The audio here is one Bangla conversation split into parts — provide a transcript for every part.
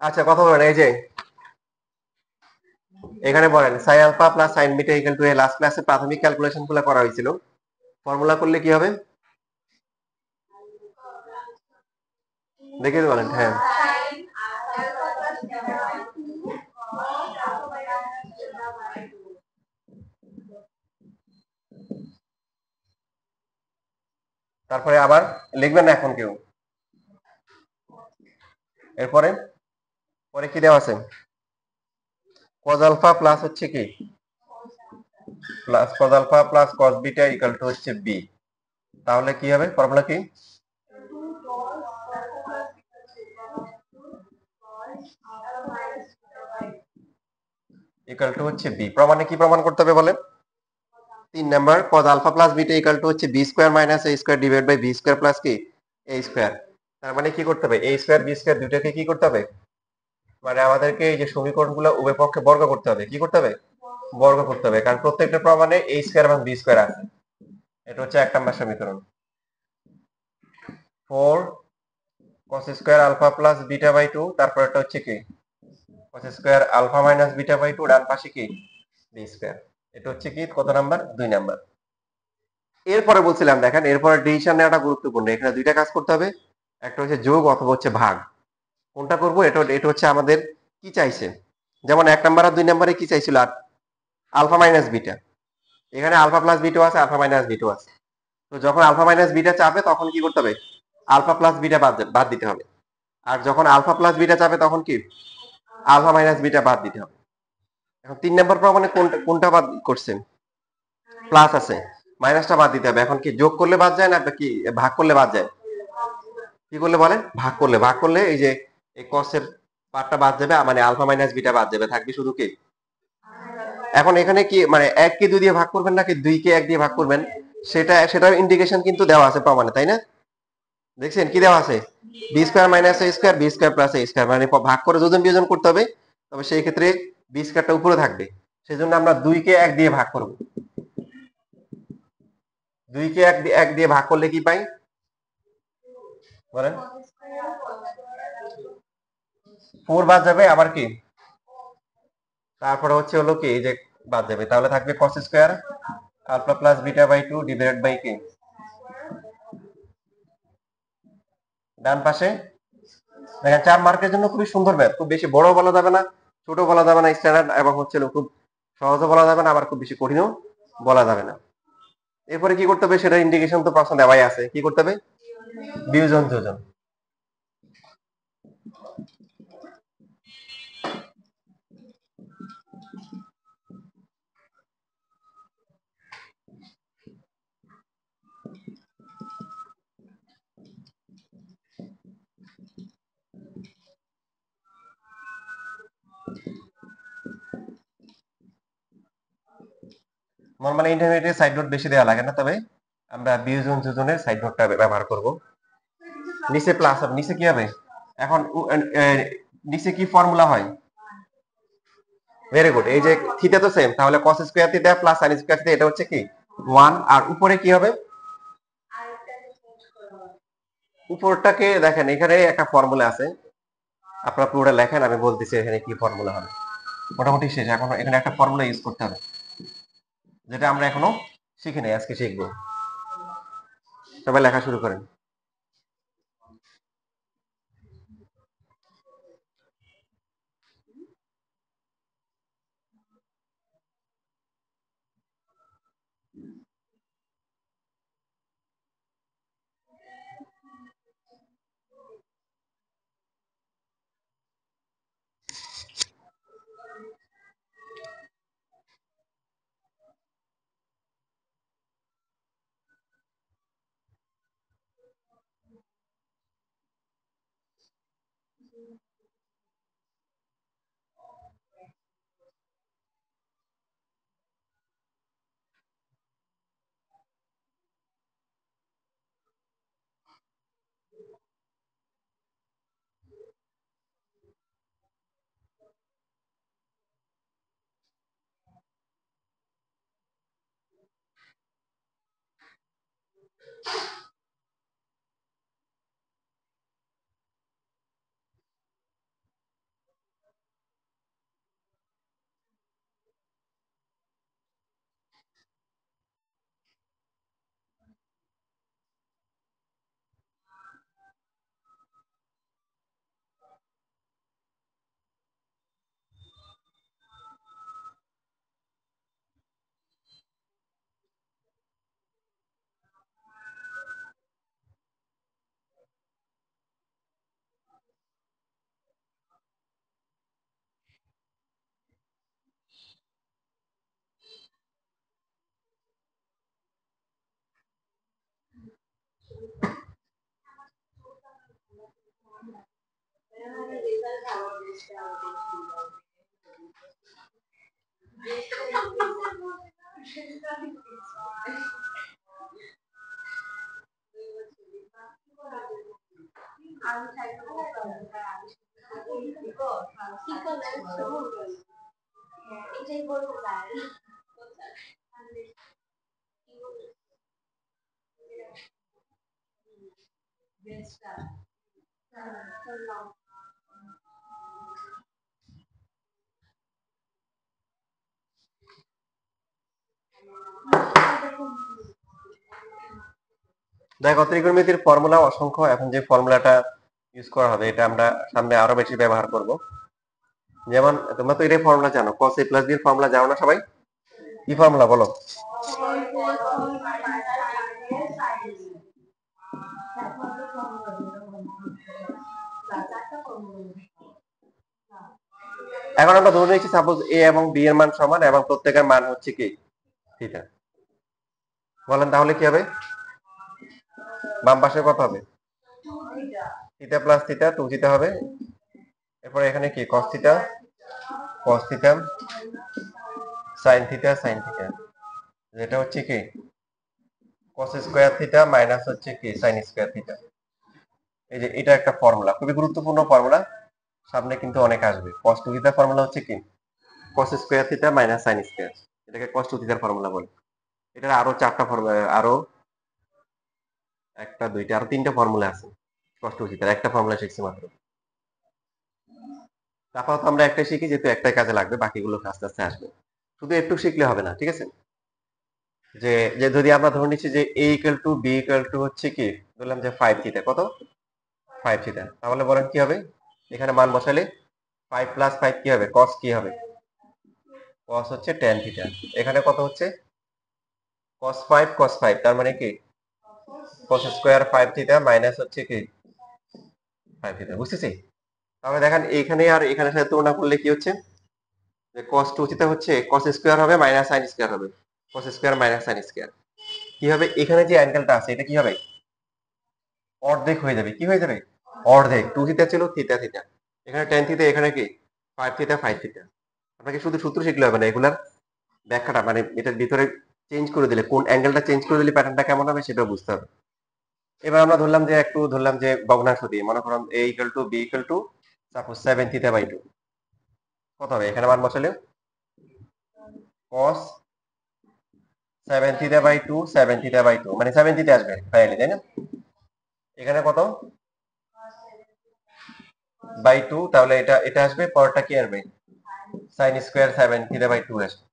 আচ্ছা কথা বলেন, এই যে এখানে বলেন sine alpha plus sine beta equal to A, last ক্লাসে প্রাথমিক ক্যালকুলেশন গুলো করা হয়েছিল, ফর্মুলা করলে কি হবে দেখে বলেন। হ্যাঁ, তারপরে আবার লিখবেন না এখন কেউ। এরপরে পরে কি দেওয়া আছে, কজ আলফা প্লাস হচ্ছে কি plus cos alpha plus cos beta equal to হচ্ছে বি। তাহলে কি হবে ফর্মুলা কি, ইকুয়াল টু হচ্ছে বি। প্রমাণে কি প্রমাণ করতে হবে বলেন, 3 number cos alpha plus beta equal to হচ্ছে B square minus A square divide by B square plus কি এ স্কয়ার। তার মানে কি করতে হবে, এ স্কয়ার বি স্কয়ার দুটাকে কি করতে হবে, মানে আমাদেরকে এই যে সমীকরণগুলো উভয় পক্ষে বর্গ করতে হবে, কি করতে হবে, বর্গ করতে হবে, কারণ প্রত্যেকটা প্রমাণে এ স্কয়ার এবং বি স্কয়ার আছে। এটা হচ্ছে 1 নাম্বার সমীকরণ। 4 cos square alpha plus beta by 2, তারপর এটা হচ্ছে কি cos square alpha minus beta by 2, ডান পাশে কি বি স্কয়ার। এটা হচ্ছে কি কত নাম্বার, 2 নাম্বার। এরপরে বলছিলাম দেখেন, এরপরে ডিভিশন নেওয়াটা গুরুত্বপূর্ণ। এখানে দুইটা কাজ করতে হবে, একটা হচ্ছে যোগ অথবা হচ্ছে ভাগ। কোনটা করব, এটা এটা হচ্ছে আমাদের কি চাইছে, যেমন 1 নাম্বার আর 2 নাম্বারে কি চাইছিল, আর আলফা মাইনাস বিটা, এখানে আলফা প্লাস বিটা আছে, আলফা মাইনাস বিটা আছে। তো যখন আলফা মাইনাস বিটা চাবে তখন কি করতে হবে, আলফা প্লাস বিটা বাদ দিতে হবে। আর যখন আলফা প্লাস বিটা চাবে তখন কি আলফা মাইনাস বিটা বাদ দিতে হবে। এখন 3 নাম্বার প্রমাণে কোনটা কোনটা বাদ করছেন, প্লাস আছে, মাইনাসটা বাদ দিতে হবে। এখন কি যোগ করলে বাদ যায় না কি ভাগ করলে বাদ যায়, কি করলে বলেন, ভাগ করলে। ভাগ করলে এই যে এই কসের পার্টটা বাদ যাবে, মানে আলফা মাইনাস বিটা বাদ যাবে, থাকবে শুধু কি। এখন এখানে কি মানে 1 কে 2 দিয়ে ভাগ করবেন নাকি 2 কে 1 দিয়ে ভাগ করবেন, সেটার ইন্ডিকেশন কিন্তু দেওয়া আছে প্রমাণে, তাই না? দেখছেন কি দেওয়া আছে, B square minus A square B square plus A square, মানে ভাগ করে যোজন বিয়োজন করতে হবে, তবে সেই ক্ষেত্রে বি স্কয়ারটা উপরে থাকবে। সেজন্য আমরা 2 কে 1 দিয়ে ভাগ করব। 2 কে 1 দিয়ে ভাগ করলে কি পাই বলেন, 4 বাদ যাবে, আবার কি তারপরে হচ্ছে হলো কি এই যে বাদ যাবে, তাহলে থাকবে cos square alpha plus beta by 2 divided by কি ডান পাশে। দেখেন 4 মার্কের জন্য খুবই সুন্দর ম্যাথ, খুব বেশি বড় বলা যাবে না, ছোট বলা যাবে না, স্ট্যান্ডার্ড এবং হচ্ছে খুব সহজও বলা যাবে না, আবার খুব বেশি কঠিনও বলা যাবে না। এরপরে কি করতে হবে, সেটা ইন্ডিকেশন তো প্রশ্ন দেওয়াই আছে, কি করতে হবে, বিয়োজন যোজন। নরমালি ইন্টারমিডিয়েট সাইড নোট বেশি দেওয়া লাগে না, তবে আমরা বিয়োজন যোজনের সাইড নোটটা ব্যবহার করব। নিচে প্লাস হবে, নিচে কি হবে, এখন নিচে কি ফর্মুলা হয়, ভেরি গুড, এই যে থিটা তো সেম, তাহলে cos square theta plus sin square theta, এটা হচ্ছে কি 1, আর উপরে কি হবে, উপরটাকে দেখেন এখানে একটা ফর্মুলা আছে, আপনারা পুরোটা লেখেন, আমি বলতেছি এখানে কি ফর্মুলা হবে। মোটামুটি শেষ, এখন এখানে একটা ফর্মুলা ইউজ করতে হবে, যেটা আমরা এখনো শিখি নাই, আজকে শিখবো। সবাই লেখা শুরু করেন। দেখো ত্রিকোণমিতির ফর্মুলা অসংখ্য। এখন যে ফর্মুলাটা ইউজ করা হবে এটা আমরা সামনে আরো বেশি ব্যবহার করব। যেমন তোমরা তো এটাই ফর্মুলা জানো, cos a প্লাস b এর ফর্মুলা জানো না সবাই? কি ফর্মুলা বলো? এখন আমরা ধরে নিচ্ছি সাপোজ a এবং b এর মান সমান এবং প্রত্যেকের মান হচ্ছে কি থিটা। বলেন তাহলে কি হবে? বাম পাশে কত হবে? থিটা প্লাস থিটা 2 থিটা হবে। এরপর এখানে কি cos থিটা sin থিটা যেটা হচ্ছে কি cos স্কয়ার থিটা মাইনাস হচ্ছে কি sin স্কয়ার থিটা। এই যে এটা একটা ফর্মুলা, খুবই গুরুত্বপূর্ণ ফর্মুলা, সামনে কিন্তু অনেক আসবে। cos 2 থিটার ফর্মুলা হচ্ছে কি cos square theta minus sin square, এটাকে cos 2 থিটার ফর্মুলা বলে। এটার আরো চারটা ফর্মুলা, আরো একটা দুইটা আরো তিনটা ফর্মুলা আছে cos 2 থিটার, একটা ফর্মুলা শিখছি মাত্র। আপাতত আমরা একটাই শিখি, যেহেতু একটাই কাজে লাগবে, বাকিগুলো আস্তে আস্তে আসবে। শুধু একটু শিখলে হবে না, ঠিক আছে? যে যে যদি আমরা ধরে নিচ্ছি যে a equal to b equal to হচ্ছে কি, বললাম যে 5 থিটা, কত 5 থিটা, তাহলে বলেন কি হবে? এখানে মান বসালে 5 প্লাস 5 কি হবে? cos কি হবে? cos হচ্ছে tan থিটা। এখানে কত হচ্ছে? cos 5 তার মানে কি cos স্কয়ার 5 থিটা মাইনাস হচ্ছে কি 5 থিটা। বুঝতেছি? তাহলে দেখেন এইখানে আর এখানে সাথে তুলনা করলে কি হচ্ছে, যে cos 2 থিটা হচ্ছে cos স্কয়ার হবে মাইনাস sin স্কয়ার হবে, cos square minus sin square. কি হবে? এখানে যে অ্যাঙ্গেলটা আছে এটা কি হবে? অর্ধেক হয়ে যাবে। কি হয়ে যাবে? অর্ধেক। 2 থিটা ছিল থিটা থিটা, এখানে tan থিটা, এখানে কি 5 থিটা 5 থিটা। আপনাকে শুধু সূত্র শিখলে হবে না, এগুলার ব্যাখ্যাটা মানে এটার ভিতরে চেঞ্জ করে দিলে, কোন অ্যাঙ্গেলটা চেঞ্জ করে দিলে প্যাটার্নটা কেমন হবে সেটাও বুঝতে হবে। এবার আমরা ধরলাম যে ভগ্নাংশ দিয়ে, মনে করুন a equal to b equal to suppose 7 theta by 2, কত হবে? এখানে মান বসালে cos 7 theta by 2 7 theta by 2 মানে 7 থিটা আসবে ফাইনালি, তাই না? এখানে কত বাই 2, তাহলে এটা এটা আসবে, পরেরটা কি আসবে? sin স্কয়ার 7 থিটা বাই 2 আসবে।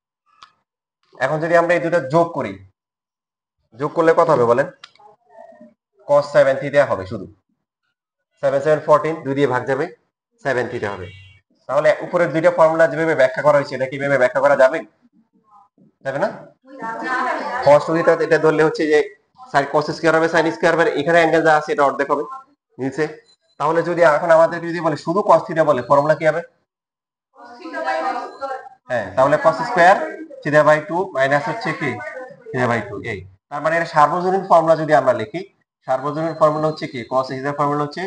এখন যদি আমরা এই দুটো যোগ করি, যোগ করলে কত হবে বলেন? cos 7 থিটা হবে, শুধু 7 7 14, 2 দিয়ে ভাগ যাবে, 7 থিটা হবে। তাহলে উপরের দুইটা ফর্মুলা যেভাবে ব্যাখ্যা করা হয়েছে এটা কিভাবে ব্যাখ্যা করা যাবে? যাবে না? cos 2 থিটা এটা ধরলে হচ্ছে যে sin cos স্কয়ার হবে sin স্কয়ার হবে, এখানে অ্যাঙ্গেল যা আছে এটা অর্ধেক হবে নিচে। তাহলে যদি এখন আমাদের যদি বলে শুধু cos থিটা বলে, ফর্মুলা কি হবে? হ্যাঁ, তাহলে cos square theta by 2 minus হচ্ছে কি থিটা বাই 2 এই। তার মানে এর সার্বজনীন ফর্মুলা যদি আমরা লিখি, সার্বজনীন ফর্মুলা হচ্ছে কি cos থিটা ফর্মুলা হচ্ছে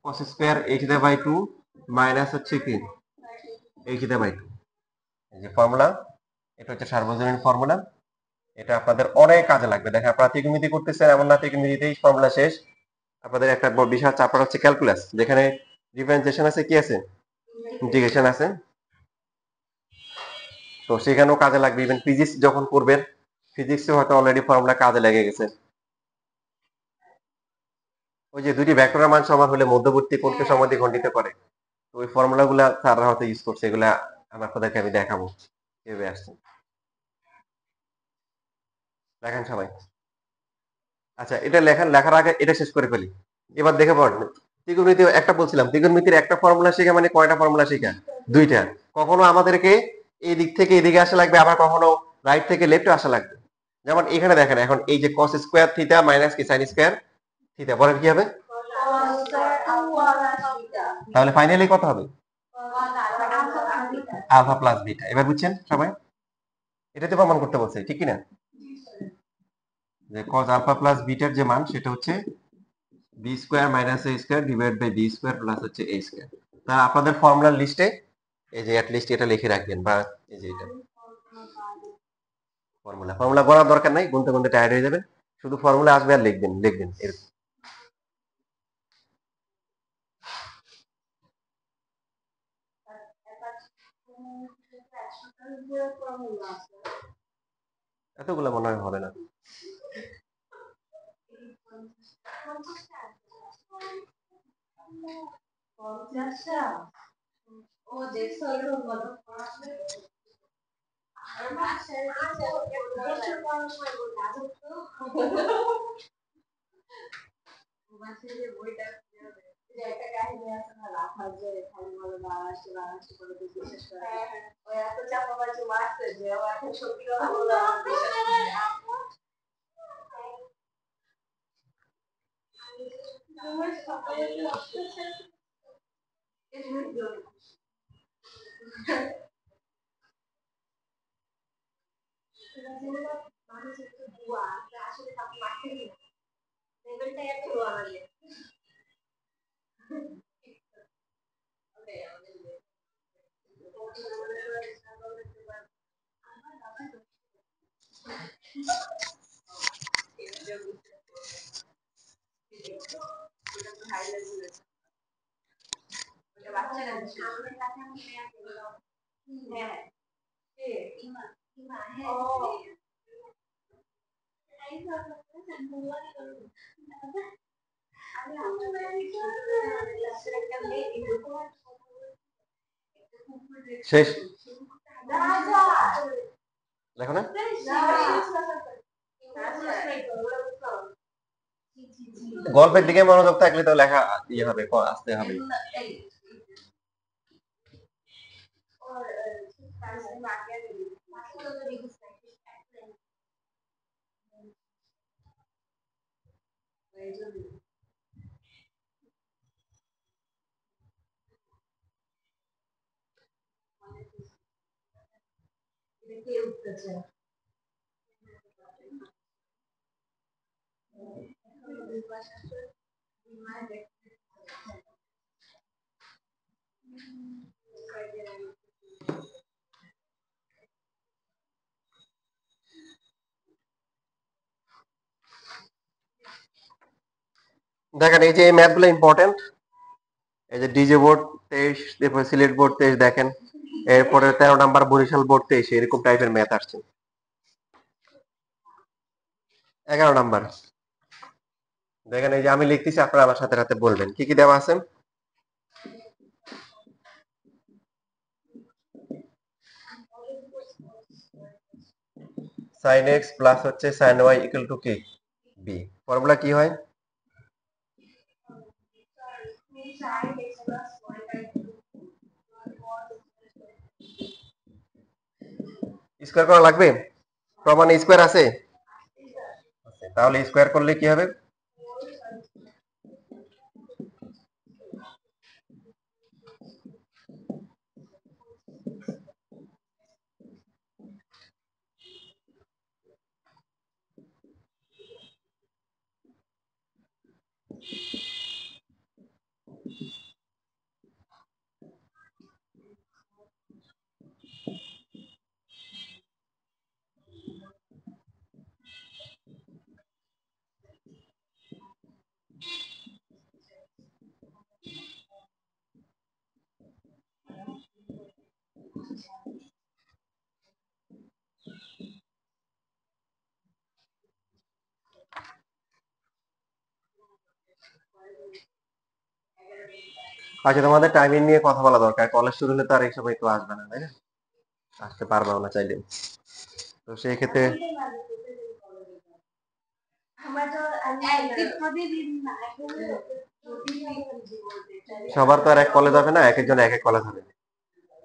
cos square a theta by 2 minus হচ্ছে কি a থিটা বাই 2। এই যে ফর্মুলা, এটা হচ্ছে সার্বজনীন ফর্মুলা। এটা আপনাদের অনেক কাজে লাগবে। দেখেন আপনারা ত্রিকোণমিতি করতেছেন, এমন না ত্রিকোণমিতিতেই ফর্মুলা শেষ। আপনাদের একটা বিশাল চ্যাপ্টার হচ্ছে ক্যালকুলাস, যেখানে ডিফারেন্সিয়েশন আছে, কি আছে, ইন্টিগ্রেশন আছে। তো সেখানেও কাজে লাগবে। ইভেন ফিজিক্স যখন করবেন, ফিজিক্সে হয়তো অলরেডি ফর্মুলা কাজে লেগে গেছে। ওই যে দুইটি ভেক্টরের মান সমান হলে মধ্যবর্তী কোণকে সমদ্বিখণ্ডিত করে। তো ওই ফর্মুলাগুলা স্যাররা হয়তো ইউজ করছে, এগুলা আপনাদেরকে আমি দেখাবো কিভাবে আসছে। দেখেন সবাই। আচ্ছা, এটা লেখার আগে এটা শেষ করে ফেলি। এবার দেখে পড়েন, ত্রিকোণমিতি একটা বলছিলাম, ত্রিকোণমিতির একটা ফর্মুলা শেখা মানে কয়টা ফর্মুলা শেখা? দুইটা। কখনো আমাদেরকে এই দিক থেকে এদিকে আসা লাগবে, আবার কখনো রাইট থেকে লেফটে আসা লাগবে। যেমন এখানে দেখেন, এখন এই যে cos স্কয়ার থিটা মাইনাস কি sin স্কয়ার থিটা, বলেন কি হবে? তাহলে ফাইনালি কত হবে? Alpha plus beta. এবার বুঝছেন সবাই? এটাতে প্রমাণ করতে বলছে, ঠিক কি না? যে cos আলফা প্লাস বিটার যে মান সেটা হচ্ছে B square minus A square divide by B square plus হচ্ছে এ স্কয়ার। তা আপনাদের ফর্মুলার লিস্টে এই যে অ্যাট লিস্ট এটা লিখে রাখবেন, বা এই যে এটা ফর্মুলা করার দরকার নাই, গুনতে গুনতে টায়ার্ড হয়ে যাবেন। শুধু ফর্মুলা আসবে আর লিখবেন লিখবেন এরকম। এতগুলো মনে হয় হবে না। শেষ দেখো না, গল্পের দিকে মনোযোগ থাকলে তো লেখা ইয়ে হবে, আসতে হবে। দেখেন এই যে এই ম্যাথগুলো ইম্পর্টেন্ট। এই যে ডিজে বোর্ড 23, তারপর সিলেট বোর্ড 23 দেখেন, এরপরে 13 নাম্বার বরিশাল বোর্ড 23, এরকম টাইপের ম্যাথ আসছে। 11 নাম্বার দেখেন, এই যে আমি লিখতেছি, আপনারা আমার সাথে সাথে বলবেন কি কি দেওয়া আছে। sin x প্লাস হচ্ছে sin y ইকুয়াল টু কি b। ফর্মুলা কি হয়? স্কয়ার করা লাগবে, প্রমাণে স্কয়ার আছে। তাহলে স্কয়ার করলে কি হবে? আচ্ছা, তোমাদের টাইমিং নিয়ে কথা বলা দরকার। কলেজ শুরু হলে তো আর এই সময় কেউ আসবে না, তাই না? আসতে পারবেও না চাইলেও। তো সেই ক্ষেত্রে সবার তো আর এক কলেজ হবে না, এক একজন এক এক কলেজ হবে।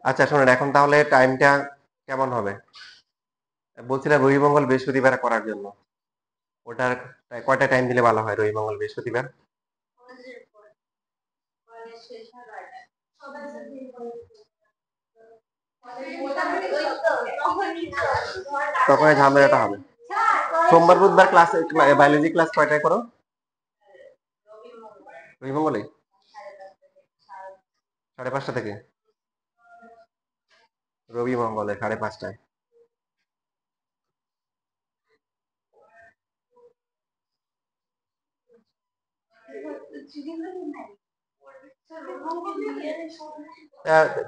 আচ্ছা শোনেন, এখন তাহলে টাইমটা কেমন হবে? বলছিলাম রবি মঙ্গল বৃহস্পতিবার করার জন্য। ওটার কয়টা টাইম দিলে ভালো হয় রবি মঙ্গল বৃহস্পতিবার? তখন এই ঝামেলাটা হবে। সোমবার বুধবার ক্লাস, বায়োলজি ক্লাস কয়টায় করো রবি মঙ্গলে? 5:30 থেকে রবি মঙ্গলে 5:30টায়।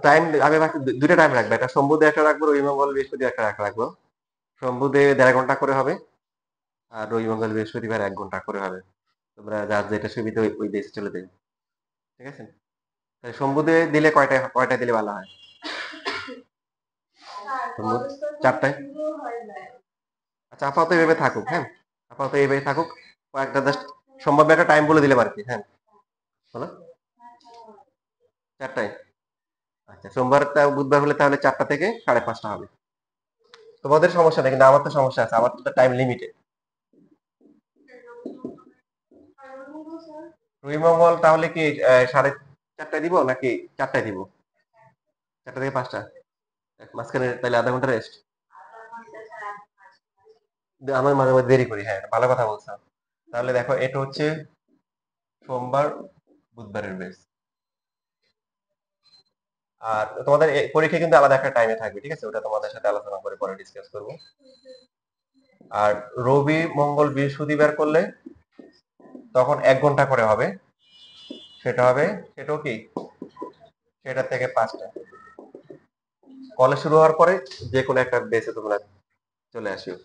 টাইম আমি ভাবছি দুইটা টাইম রাখবো, একটা সোমবুধে একটা রাখবো, রবি মঙ্গল বৃহস্পতি একটা রাখবো। সোমবুধে 1.5 ঘন্টা করে হবে, আর রবি মঙ্গল বৃহস্পতিবার 1 ঘন্টা করে হবে। তোমরা যার যেটা সুবিধা ওই বেসে চলে দেবে, ঠিক আছে? তাহলে সোমবুধে দিলে কয়টায় কয়টায় দিলে ভালো হয়? সোমবুধ 4টায়। আচ্ছা আপাতত এইভাবে থাকুক, হ্যাঁ, আপাতত এইভাবে থাকুক। কয়েকটা জাস্ট সম্ভাব্য একটা টাইম বলে দিলে আর কি, হ্যাঁ বলো। 4টায়। আচ্ছা সোমবার বুধবার হলে তাহলে 4টা থেকে 5:30 হবে। তোমাদের সমস্যা নেই, কিন্তু আমার তো সমস্যা আছে, আমার তো টাইম লিমিটেড। রবি মঙ্গল তাহলে কি 4:30 দিব নাকি 4টায় দিব? 4টা থেকে 5টা, মাঝখানে তাহলে আধা ঘন্টা রেস্ট। আমার মাঝে মাঝে দেরি করি, হ্যাঁ ভালো কথা বলছো। তাহলে দেখো এটা হচ্ছে সোমবার বুধবারের বেস। আর তোমাদের পরীক্ষা কিন্তু আলাদা একটা টাইমে থাকবে, ঠিক আছে? ওটা তোমাদের সাথে আলোচনা করে পরে ডিসকাস করবো। আর রবি মঙ্গল বৃহস্পতিবার করলে তখন 1 ঘন্টা করে হবে। সেটা হবে, সেটাও কি, সেটা থেকে 5টা। কলেজ শুরু হওয়ার পরে যে কোনো একটা বেসে তোমরা চলে আসিও।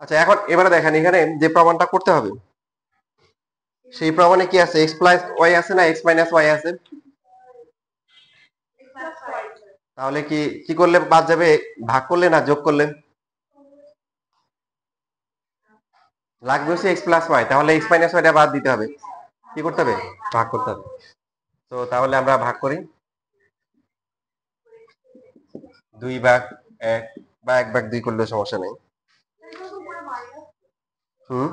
আচ্ছা এখন এবারে দেখেন, এখানে যে প্রমাণটা করতে হবে সেই প্রমাণে কি আছে? এক্স প্লাস ওয়াই আছে না এক্স মাইনাস ওয়াই আছে? তাহলে কি কি করলে বাদ যাবে? ভাগ করলে না যোগ করলে? লাগবে হচ্ছে এক্স প্লাস ওয়াই, তাহলে এক্স মাইনাস ওয়াইটা বাদ দিতে হবে। কি করতে হবে? ভাগ করতে হবে। তো তাহলে আমরা ভাগ করি। 2/1 বা 1/2 করলে সমস্যা নেই। হুম,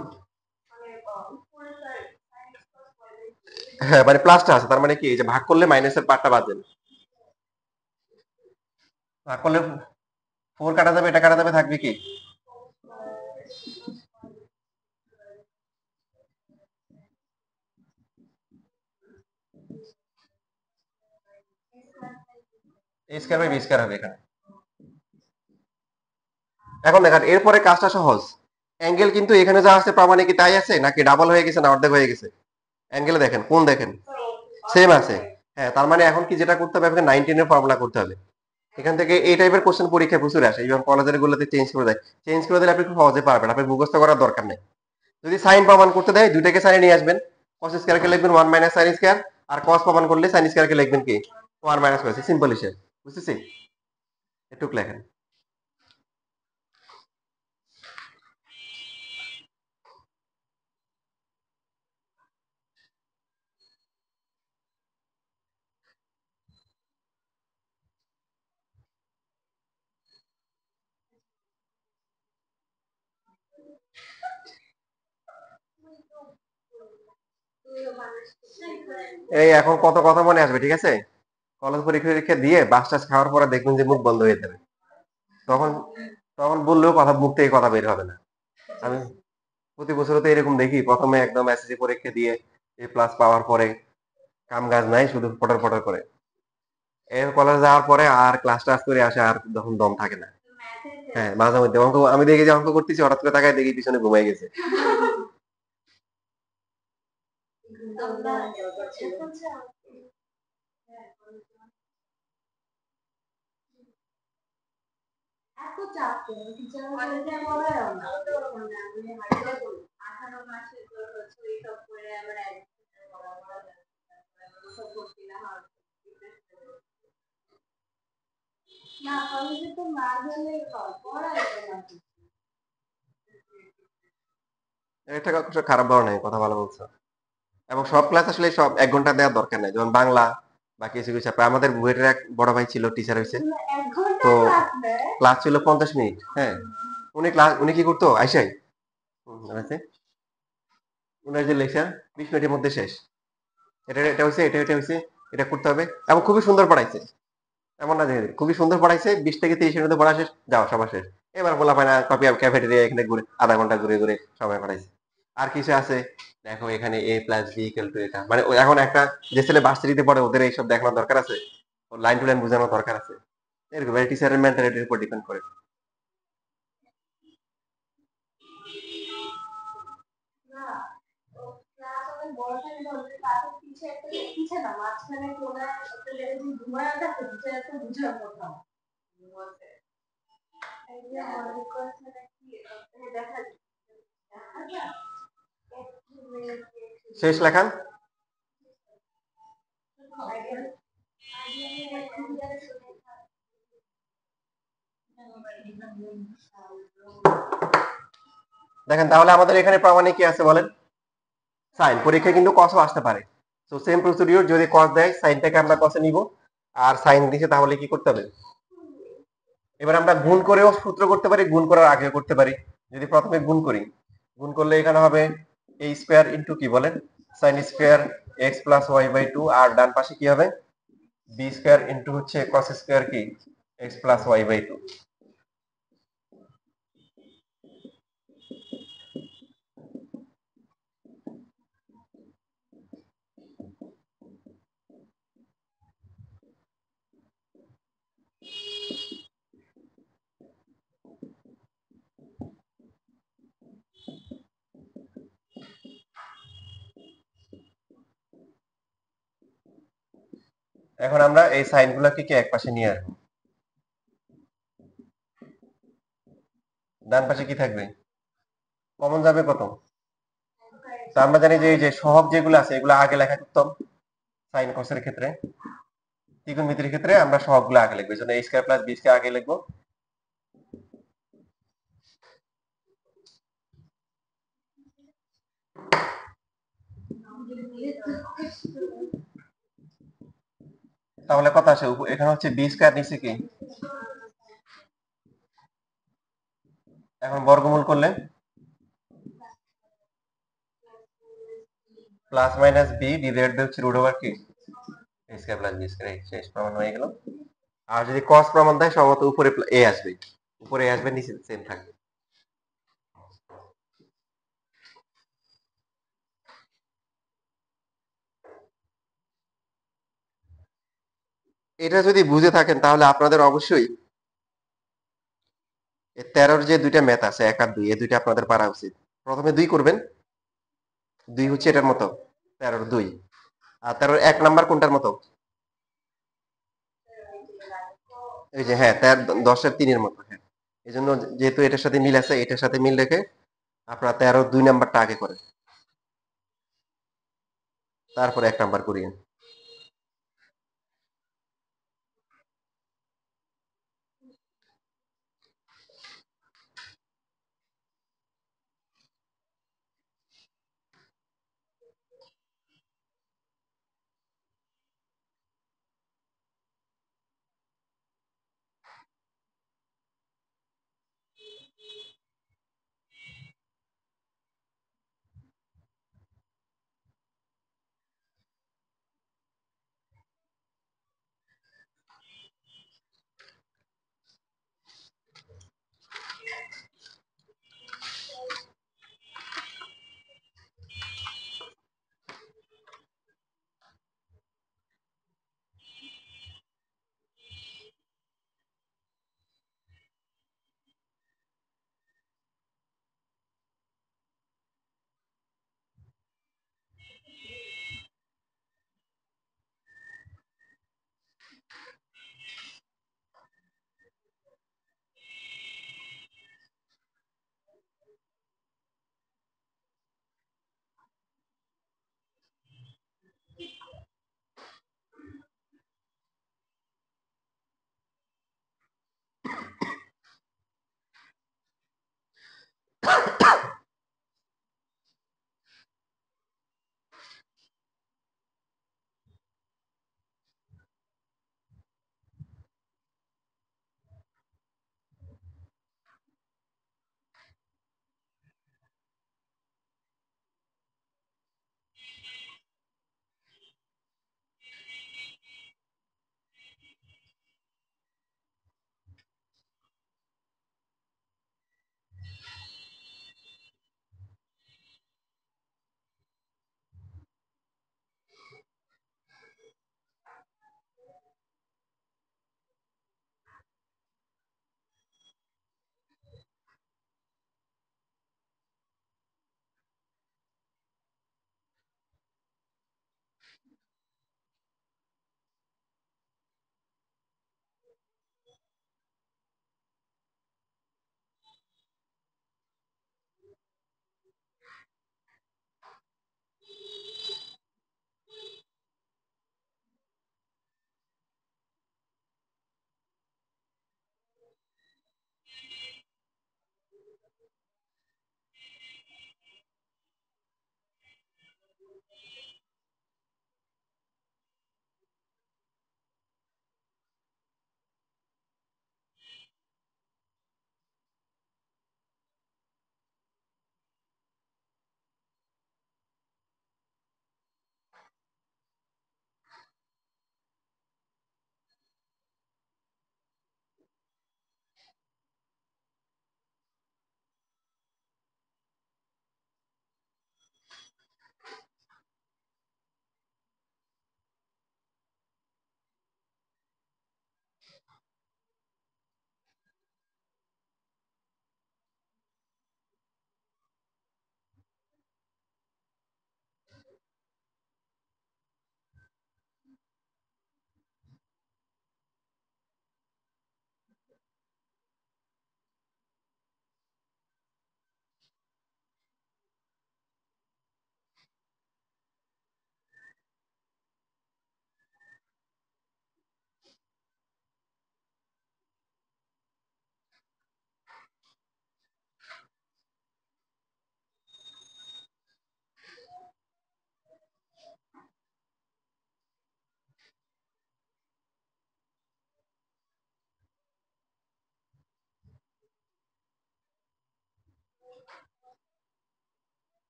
হ্যাঁ মানে প্লাসটা আছে, তার মানে কি, এই যে ভাগ করলে মাইনাসের পার্টটা বাদ যাবে। ভাগ করলে 4 কাটা যাবে, এটা কাটা যাবে, থাকবে কি? A square by B square হবে এখানে। এখন দেখেন এরপরে কাজটা সহজ। অ্যাঙ্গেল কিন্তু এখানে যা আছে প্রমাণে কি তাই আছে, নাকি ডাবল হয়ে গেছে না অর্ধেক হয়ে গেছে? অ্যাঙ্গেলে দেখেন, কোন দেখেন সেম আছে। হ্যাঁ তার মানে এখন কি যেটা করতে হবে, আপনাকে 19 এর ফর্মুলা করতে হবে। এখান থেকে এই টাইপের কোশ্চেন পরীক্ষায় প্রচুর আসে, এবং কলেজের গুলোতে চেঞ্জ করে দেয়। চেঞ্জ করে দিলে আপনি খুব সহজে পারবেন, আপনি মুখস্থ করার দরকার নেই। যদি সাইন প্রমাণ করতে দেয়, দুইটাকে সাইনে নিয়ে আসবেন। কস স্কয়ারকে লিখবেন 1 মাইনাস সাইন স্কয়ার, আর কস প্রমাণ করলে সাইন স্কয়ারকে লিখবেন কি 1 মাইনাস কস। সিম্পল হিসেব, বুঝতেছি? এটুক লেখেন। এই এখন কত কথা মনে আসবে, ঠিক আছে? কলেজ পরীক্ষা টরীক্ষা দিয়ে বাস টাস খাওয়ার পরে দেখবেন যে মুখ বন্ধ হয়ে যাবে। তখন তখন বললেও কথা, মুখ থেকে কথা বের হবে না। আমি প্রতি বছর তো এরকম দেখি, প্রথমে একদম এসএসসি পরীক্ষা দিয়ে এ প্লাস পাওয়ার পরে কাম কাজ নাই, শুধু পটর পটর করে। এর কলেজ যাওয়ার পরে আর ক্লাস টাস করে আসে, আর তখন দম থাকে না। হ্যাঁ মাঝে মধ্যে অঙ্ক আমি দেখি যে অঙ্ক করতেছি, হঠাৎ করে তাকায় দেখি পিছনে ঘুমাই গেছে। এত চাপ কেন টিচার বলতে বলাও না মানে আমি হাইটা করি 18 মাসে তো হচ্ছে এইসব করে আবার একদম বলা বলা সব করতে না হয় না কলেজে তো না গেলে হয় পড়ায় তো না এটা কিছু খারাপ বলা নাই, কথা ভালো বলছো। এবং সব ক্লাস আসলে সব 1 ঘন্টা দেওয়ার দরকার নাই, যেমন বাংলা বা কিছু কিছু আমাদের বুয়েটের এক বড় ভাই ছিল, টিচার হয়েছে। এগুলো 1 ঘন্টা তো ক্লাস নেয় ক্লাস ছিল 50 মিনিট, হ্যাঁ। উনি কি করতো আইসাই, হয়েছে উনার যে লেকচার 20 মিনিটের মধ্যে শেষ। এটা হয়েছে, এটা হয়েছে, এটা করতে হবে। এবং খুবই সুন্দর পড়াইছে, এমন না যে খুবই সুন্দর পড়াইছে, 20 থেকে 30 মিনিটের মধ্যে পড়া শেষ, যাও সবার শেষ। এবার বলা হয় না কপি ক্যাফেটেরিয়া এখানে ঘুরে আধা ঘন্টা ঘুরে ঘুরে সময় পড়াইছে। আর কিছু আছে, দেখো এখানে এ প্লাস বি ইকুয়াল টু এটা, মানে এখন একটা যে ছেলে ভার্সিটিতে পড়ে ওদের এইসব দেখানোর দরকার আছে, লাইন টু লাইন বোঝানোর দরকার আছে? এরকম টিচারের মেন্টালিটির উপর ডিপেন্ড করে। না ও ক্লাস অনেক বড় থাকে তো ওদের ক্লাসের পিছে একটা পিছে না মাঝখানে কোনায় একটা জায়গায় যে ঘুমায় থাকে টিচার একটা বুঝার কথা বলতে এই যে মনে করছে নাকি দেখা যায় শেষ লেখান। দেখেন তাহলে আমাদের এখানে প্রমাণে কি আছে বলেন? সাইন। পরীক্ষায় কিন্তু কসও আসতে পারে। তো সেম প্রসিডিউর, যদি কস দেয় সাইনটাকে আমরা কসে নিব, আর সাইন দিছে তাহলে কি করতে হবে? এবার আমরা গুণ করেও সূত্র করতে পারি, গুণ করার আগেও করতে পারি। যদি প্রথমে গুণ করি, গুণ করলে এখানে হবে a স্কয়ার ইনটু কি বলেন, sin square x plus Y by two, আর ডান পাশে কি হবে, b স্কয়ার ইনটু হচ্ছে cos স্কয়ার কি x plus Y by two. এখন আমরা এই সাইন গুলাকে কি এক পাশে নিয়ে আসবো, ডান পাশে কি থাকবে, কমন যাবে কত? তো আমরা জানি যে এই যে সহগ যেগুলো আছে এগুলো আগে লেখা উত্তম, সাইন কসের ক্ষেত্রে। ত্রিকোণমিতির ক্ষেত্রে আমরা সহগগুলো আগে লিখবো, এই জন্য a square plus b square আগে লিখবো। তাহলে কত আসে, এখানে হচ্ছে b স্কয়ার, নিচে কি, এখন বর্গমূল করলে plus minus b divide by হচ্ছে রুট ওভার কি a square plus b square, এই শেষ প্রমাণ হয়ে গেল। আর যদি cos প্রমাণ দেয় সম্ভবত উপরে a আসবে, উপরে a আসবে, নিচে সেম থাকবে। এটা যদি বুঝে থাকেন তাহলে আপনাদের অবশ্যই 13-র যে দুইটা ম্যাথ আছে 1 আর 2, এই দুইটা আপনাদের পারা উচিত। প্রথমে 2 করবেন, 2 হচ্ছে এটার মতো, 13-র 2। আর 13-র 1 নাম্বার কোনটার মতো, এই যে হ্যাঁ 10-এর 3-এর মতো, হ্যাঁ। এই জন্য যেহেতু এটার সাথে মিল আছে, এটার সাথে মিল রেখে আপনারা 13-র 2 নাম্বারটা আগে করেন, তারপরে 1 নাম্বার করিয়েন।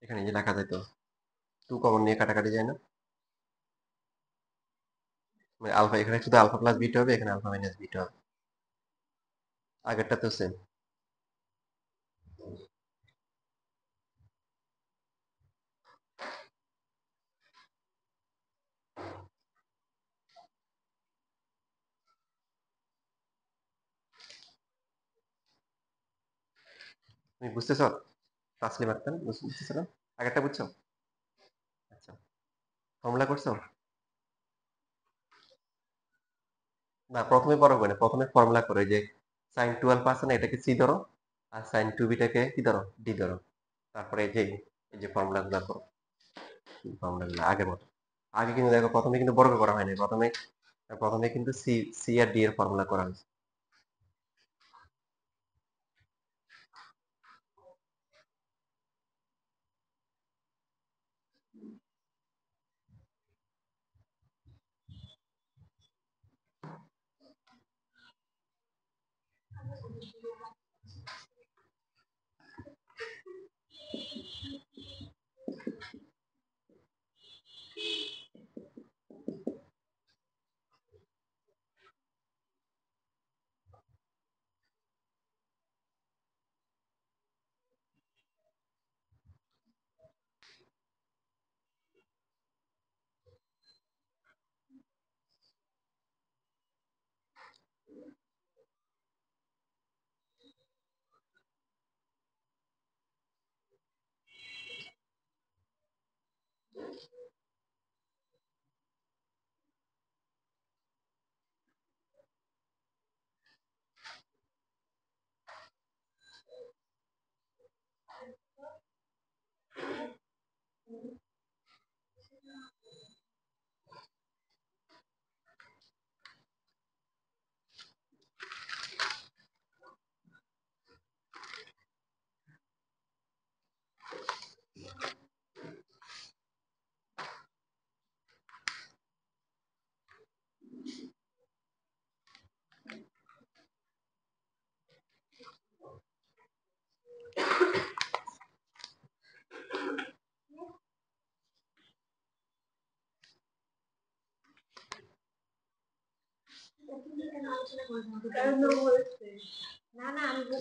এখানে যে লেখা যায় তো 2 কমন নিয়ে কাটাকাটি যায় না, মানে আলফা এখানে শুধু আলফা প্লাস বিটা হবে, এখানে আলফা মাইনাস বিটা হবে, আগেরটা তো সেম। তুমি বুঝতেছো? তাসলিম আক্তার বুঝতেছো না? আগেরটা বুঝছো? আচ্ছা, ফর্মুলা করছো? না, প্রথমে পড়ো কেন, প্রথমে ফর্মুলা করো। এই যে সাইন 12 আছে না, এটাকে সি ধরো, আর সাইন 2 বিটাকে কি ধরো, ডি ধরো। তারপরে এই যে ফর্মুলা গুলো করো, ফর্মুলা গুলো আগের মতো। আগে কিন্তু দেখো প্রথমে কিন্তু বর্গ করা হয়নি, প্রথমে প্রথমে কিন্তু সি সি আর ডি এর ফর্মুলা করা হয়েছে।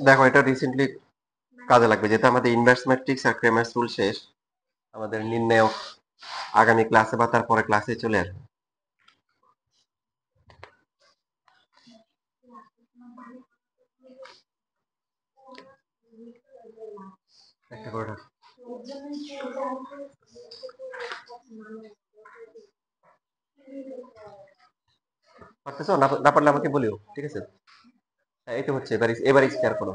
দেখো এটা রিসেন্টলি কাজে লাগবে, যেহেতু আমাদের ইনভার্স ম্যাট্রিক্স আর ক্রেমার্স রুল শেষ, আমাদের নির্ণায়ক আগামী ক্লাসে বা তারপরে ক্লাসে চলে আসবে। একটা করে রাখ। পারতেছো? না পারলে আমাকে বলিও, ঠিক আছে? হ্যাঁ, এই তো হচ্ছে, এবার স্কয়ার করো।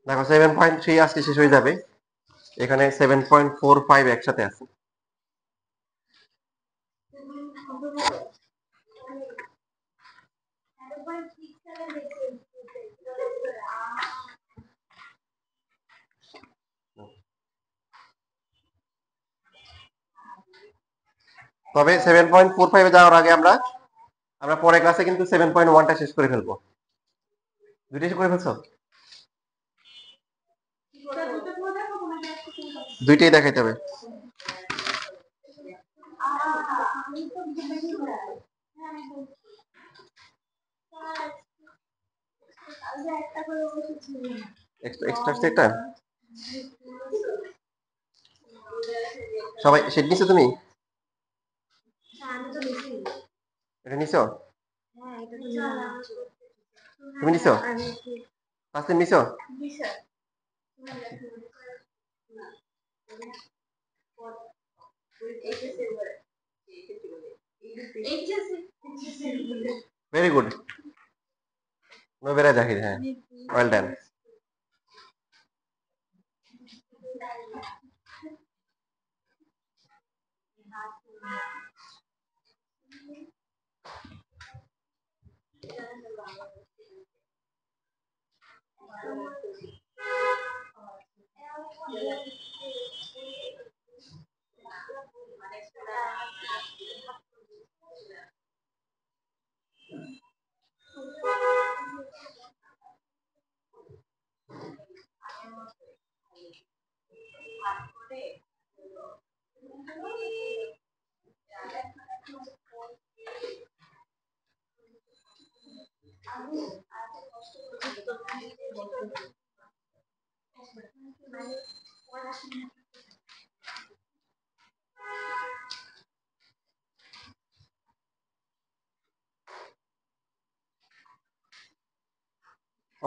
দেখো 7.3 আজকে শেষ হয়ে যাবে, এখানে 7.45 একসাথে আছে। তবে 7.45 যাওয়ার আগে আমরা আমরা পরের ক্লাসে কিন্তু 7.1টা শেষ করে ফেলবো। দুইটা শেষ করে ফেলছো? দুইটাই দেখাইতে হবে। এক্সট্রা আসছে একটা। সবাই সেট নিছো তুমি? এটা নিছো? তুমি নিছো? পাঁচদিন নিছো? Very good. No Bera Zahid, হ্যাঁ, ওয়েল ডান।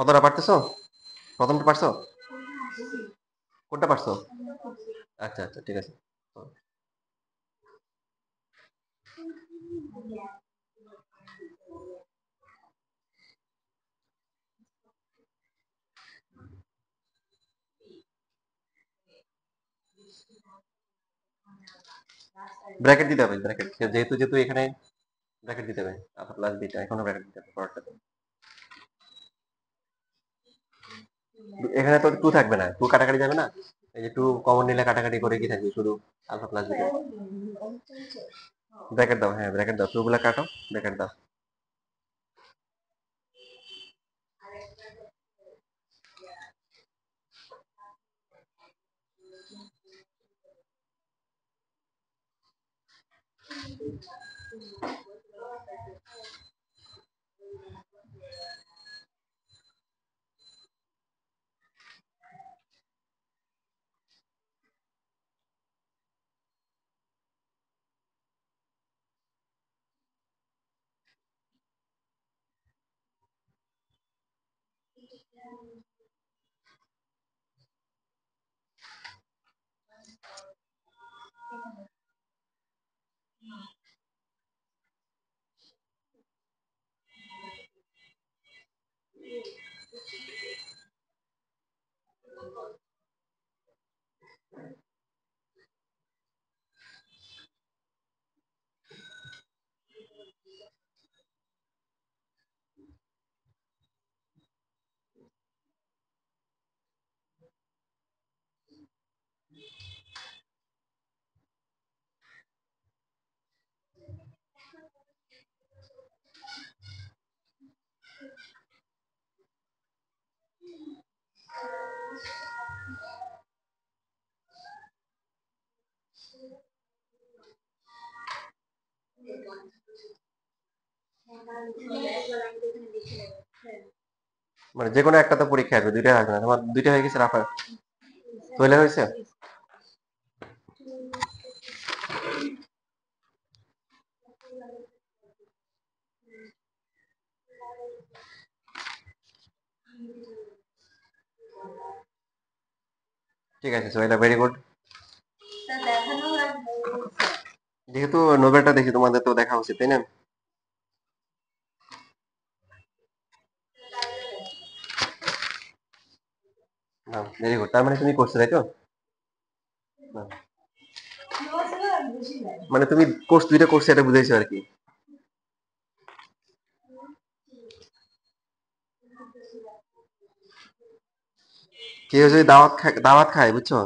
অতটা পারতেছো? প্রথমটা পারছো? কোনটা পারছো? আচ্ছা আচ্ছা, ঠিক আছে। ব্র্যাকেট দিতে হবে, ব্র্যাকেট, যেহেতু যেহেতু এখানে ব্র্যাকেট দিতে হবে, আলফা প্লাস বিটা এখনো ব্র্যাকেট দিতে হবে পরেরটাতে। এখানে তো টু থাকবে না, টু কাটাকাটি যাবে না, এই যে টু কমন নিলে কাটাকাটি করে কি থাকবে, শুধু আলফা প্লাস বিটা। ব্র্যাকেট দাও, হ্যাঁ ব্র্যাকেট দাও, টু গুলা কাটো, ব্র্যাকেট দাও। মানে যে কোনো একটা তো পরীক্ষা আসবে, দুইটা আসবে না। তোমার দুইটা হয়ে গেছে রাফা, তোলে হয়েছে। ঠিক আছে সোহেলা, ভেরি গুড। যেহেতু নোবেলটা দেখি তোমাদের তো দেখা উচিত, তাই না? ভেরি গুড, তার মানে তুমি করছো, তাই তো? নাও। মানে তুমি কোর্স দুইটা কোর্স এটা বুঝাইছো আর কি। কেউ যদি দাওয়াত খায় বুঝছো,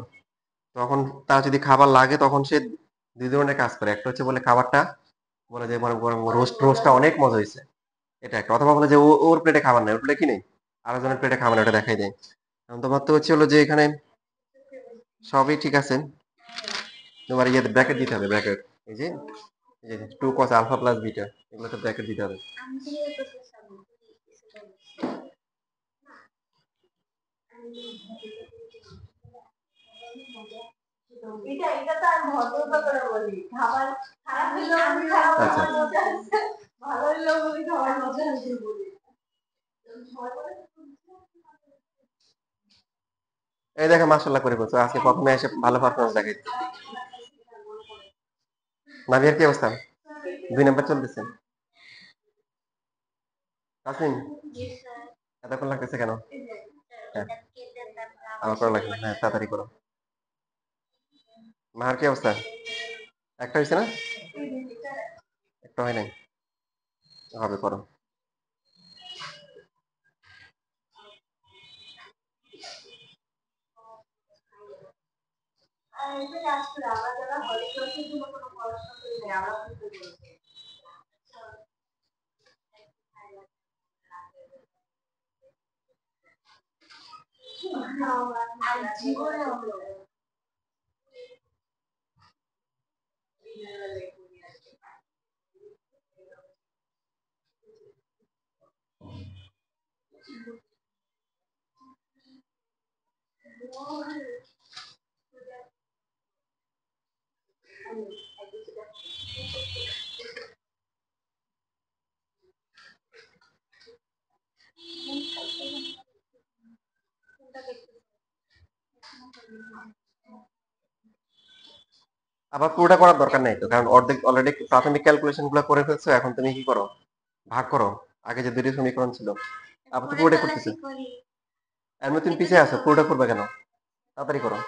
তখন তার যদি খাবার লাগে তখন সে দুই ধরনের কাজ করে। একটা হচ্ছে বলে খাবারটা বলে যে মনে করো রোস্টটা অনেক মজা হয়েছে, এটা একটা। অথবা বলে যে ওর প্লেটে খাবার নেই, ওর প্লেটে কি নেই, আরেকজনের প্লেটে খাবার নেই, ওটা দেখাই দেয়। এখন তোমার তো হচ্ছে হলো যে এখানে সবই ঠিক আছে, তোমার ইয়ে ব্র্যাকেট দিতে হবে, ব্র্যাকেট। এই যে এই যে two cos alpha plus beta, এগুলোতে ব্র্যাকেট দিতে হবে। এটা তো আমি ভদ্রতা করে বলি, খাবার খারাপ হলেও আমি খারাপ, আচ্ছা মজা আছে, ভালো হলেও বলি খাবার মজা আছে বলি। এই দেখো মাশাআল্লাহ করে বলছো, আজকে প্রথমে এসে ভালো পারফরমেন্স দেখাই। নাভিয়ার কি অবস্থা? 2 নাম্বার চলতেছে। তাসনিম, এতক্ষণ লাগতেছে কেন? হ্যাঁ, আমার করা লাগবে, হ্যাঁ তাড়াতাড়ি করো। মাহার কি অবস্থা? একটা হয়েছে না? একটা হয় নাই, হবে, করো। আর এটা কাজ করে আমরা যারা হলি ক্লাসের জন্য কোনো পড়াশোনা করি না, আমরা কিন্তু বলছি আর জীবনে হলো আবার পুরোটা করার দরকার নেই তো, কারণ অর্ধেক অলরেডি প্রাথমিক ক্যালকুলেশন গুলো করে ফেলছো। এখন তুমি কি করো, ভাগ করো। আগে যে দুটি সমীকরণ ছিল, আবার তো পুরোটা করতেছে। এমনি তুমি পিছিয়ে আছো, পুরোটা করবে কেন? তাড়াতাড়ি করো।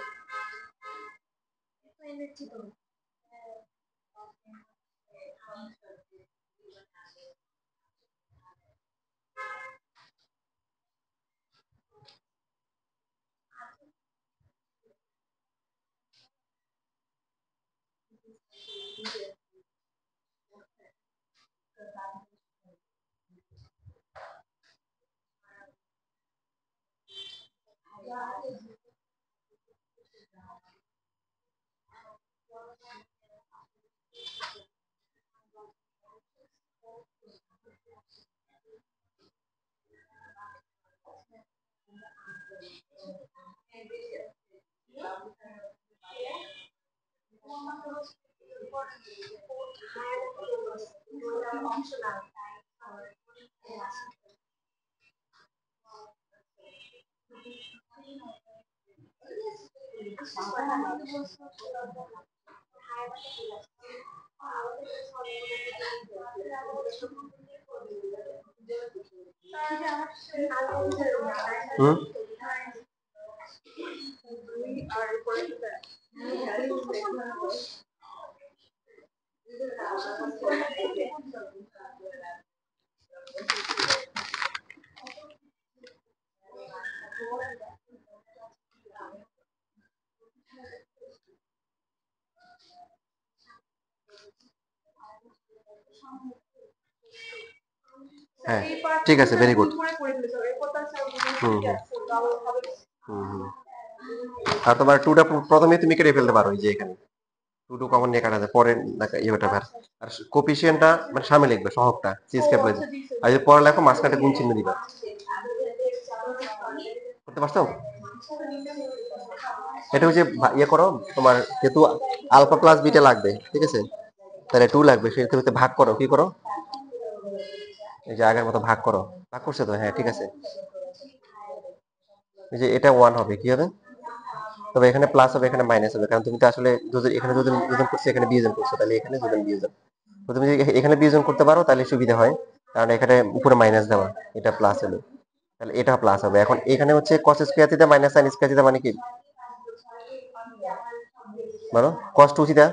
হুম হ্যাঁ ঠিক আছে, ভেরি গুড। হুম হুম হুম। আর তোমার টুটা প্রথমে তুমি কেটে ফেলতে পারো, এই যে এখানে টু কমন নিয়ে কাটা যায়, পরে ইয়েটা ভার। আর কোপিশিয়েন্টটা মানে সামনে লিখবে, সহগটা সি স্কয়ার প্লাস, আর যদি পরে লেখো মাঝখানে গুণ চিহ্ন দিবা। করতে পারছো? এটা হচ্ছে ইয়ে করো, তোমার যেহেতু আলফা প্লাস বিটা লাগবে, ঠিক আছে, তাহলে টু লাগবে, সেক্ষেত্রে ভাগ করো, কি করো, এই যে আগের মতো ভাগ করো। ভাগ করছে তো? হ্যাঁ ঠিক আছে। এই যে এটা ওয়ান হবে, কি হবে, তবে এখানে প্লাস হবে, এখানে মাইনাস হবে, কারণ তুমি তো আসলে এখানে যোজন যোজন করছো, এখানে বিয়োজন করছো, তাহলে এখানে যোজন বিয়োজন। তো তুমি যদি এখানে বিয়োজন করতে পারো তাহলে সুবিধা হয়, কারণ এখানে উপরে মাইনাস দেওয়া, এটা প্লাস হলো, তাহলে এটা প্লাস হবে। এখন এখানে হচ্ছে cos square theta minus sin square theta মানে কি বলো, cos 2 থিটা,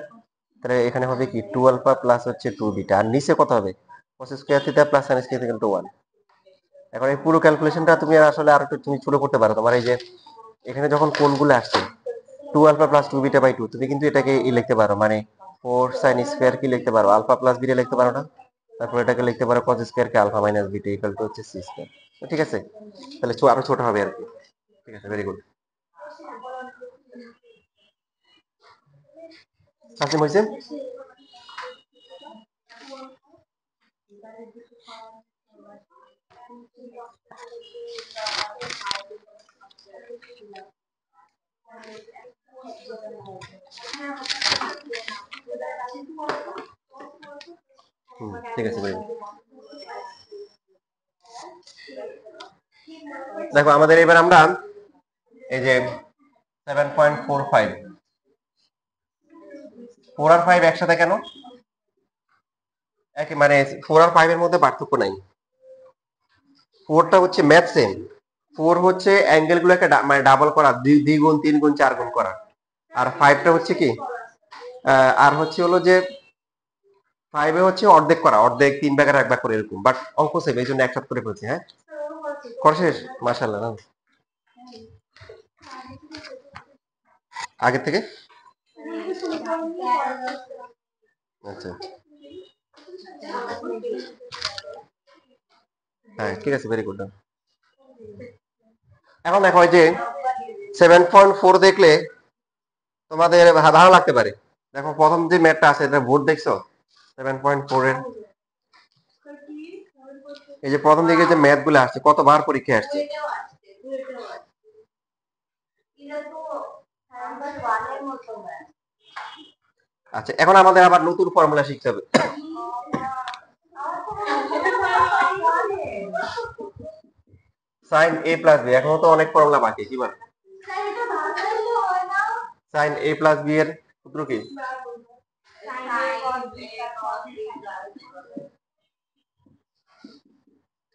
তাহলে এখানে হবে কি 2 আলফা প্লাস হচ্ছে 2 বিটা, আর নিচে কত হবে, cos square theta plus sin square theta 1। এখন এই পুরো ক্যালকুলেশনটা তুমি আসলে আর একটু তুমি ছোট করতে পারো, তোমার এই যে এখানে যখন কোণগুলো আসছে 2 আলফা প্লাস 2 বিটা বাই 2, তুমি কিন্তু এটাকে লিখতে পারো, মানে 4 sin স্কয়ার কি লিখতে পারো, আলফা প্লাস বিটা লিখতে পারো না, তারপর এটাকে লিখতে পারো cos স্কয়ার কে alpha minus beta equal to হচ্ছে c স্কয়ার। ঠিক আছে, তাহলে আরো ছোট হবে আর কি। ঠিক আছে, ভেরি গুড। আসিম হয়েছে? ঠিক আছে, ভেরি গুড। দেখো আমাদের এবার আমরা এই যে 7.45, 4 আর 5 একসাথে কেন, একই মানে 4 আর 5 এর মধ্যে পার্থক্য নাই। 4টা হচ্ছে ম্যাথ সেম, 4 হচ্ছে অ্যাঙ্গেল গুলোকে মানে ডাবল করা, দ্বিগুণ, তিন গুণ, চার গুণ করা। আর 5টা হচ্ছে কি, আর হচ্ছে হলো যে 5 হচ্ছে অর্ধেক করা, অর্ধেক, তিন ভাগের এক ভাগ করে, এরকম। বাট অঙ্ক সেম, এই জন্য একসাথে করে ফেলছি। হ্যাঁ, করা শেষ, মাশাআল্লাহ। না আগে থেকে, আচ্ছা হ্যাঁ ঠিক আছে, ভেরি গুড। এখন দেখো এই যে 7.4 দেখলে তোমাদের ভালো লাগতে পারে। দেখো প্রথম যে ম্যাথটা আছে, এটা বোর্ড দেখছো 7.4 এর, এই যে প্রথম দিকে যে ম্যাথ গুলো আসছে, কতবার পরীক্ষা আসছে। আচ্ছা, এখন আমাদের আবার নতুন ফর্মুলা শিখতে হবে। সাইন এ প্লাস বি, এখনো তো অনেক ফর্মুলা বাকি, কি বল, সাইন এ প্লাস বি এর সূত্র কি,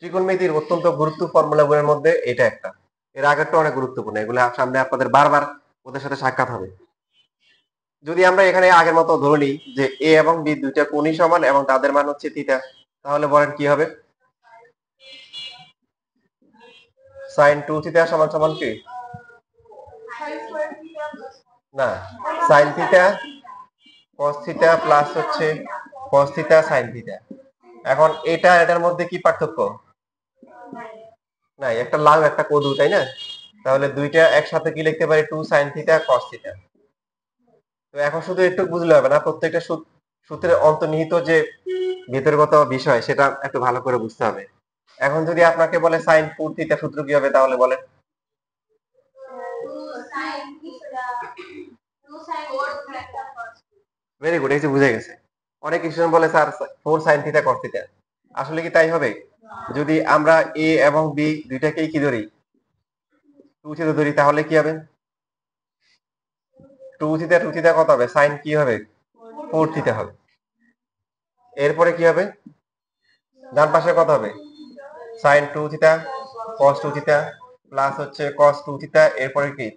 ত্রিকোণমিতির অত্যন্ত গুরুত্বপূর্ণ ফর্মুলাগুলোর মধ্যে এটা একটা। এর আগেরটা অনেক গুরুত্বপূর্ণ, এগুলো সামনে আপনাদের বারবার ওদের সাথে সাক্ষাৎ হবে। যদি আমরা এখানে আগের মতো ধরে নিই যে এ এবং বি দুইটা কোণই সমান এবং তাদের মান হচ্ছে থিটা, তাহলে বলেন কি হবে, সাইন 2 থিটা সমান সমান কি, না, sine theta cos theta plus হচ্ছে cos থিটা sin থিটা। এখন এটা এটার মধ্যে কি পার্থক্য, নাই, একটা লাল একটা কদু, তাই না, তাহলে দুইটা একসাথে কি লিখতে পারি, 2 sin থিটা cos থিটা। তো এখন শুধু একটু বুঝলে হবে না, প্রত্যেকটা সূত্রের অন্তর্নিহিত যে ভিতরগত বিষয় সেটা একটু ভালো করে বুঝতে হবে। এখন যদি আপনাকে বলে sin 4 থিটা সূত্র কি হবে, তাহলে বলেন। ভেরি গুড, এই যে বুঝে গেছে। অনেক স্টুডেন্ট বলে sir 4 sin theta cos theta, আসলে কি তাই হবে? যদি আমরা এ এবং বি দুইটাকেই কি ধরি, 2 থিটা ধরি, তাহলে কি হবে, টু থিটা কত হবে? সাইন কি হবে? 4 থিটা হবে। এরপরে কি হবে? ডান পাশে কত হবে? Sine 2 theta cos 2 theta plus হচ্ছে cos 2 থিটা, এরপরে কি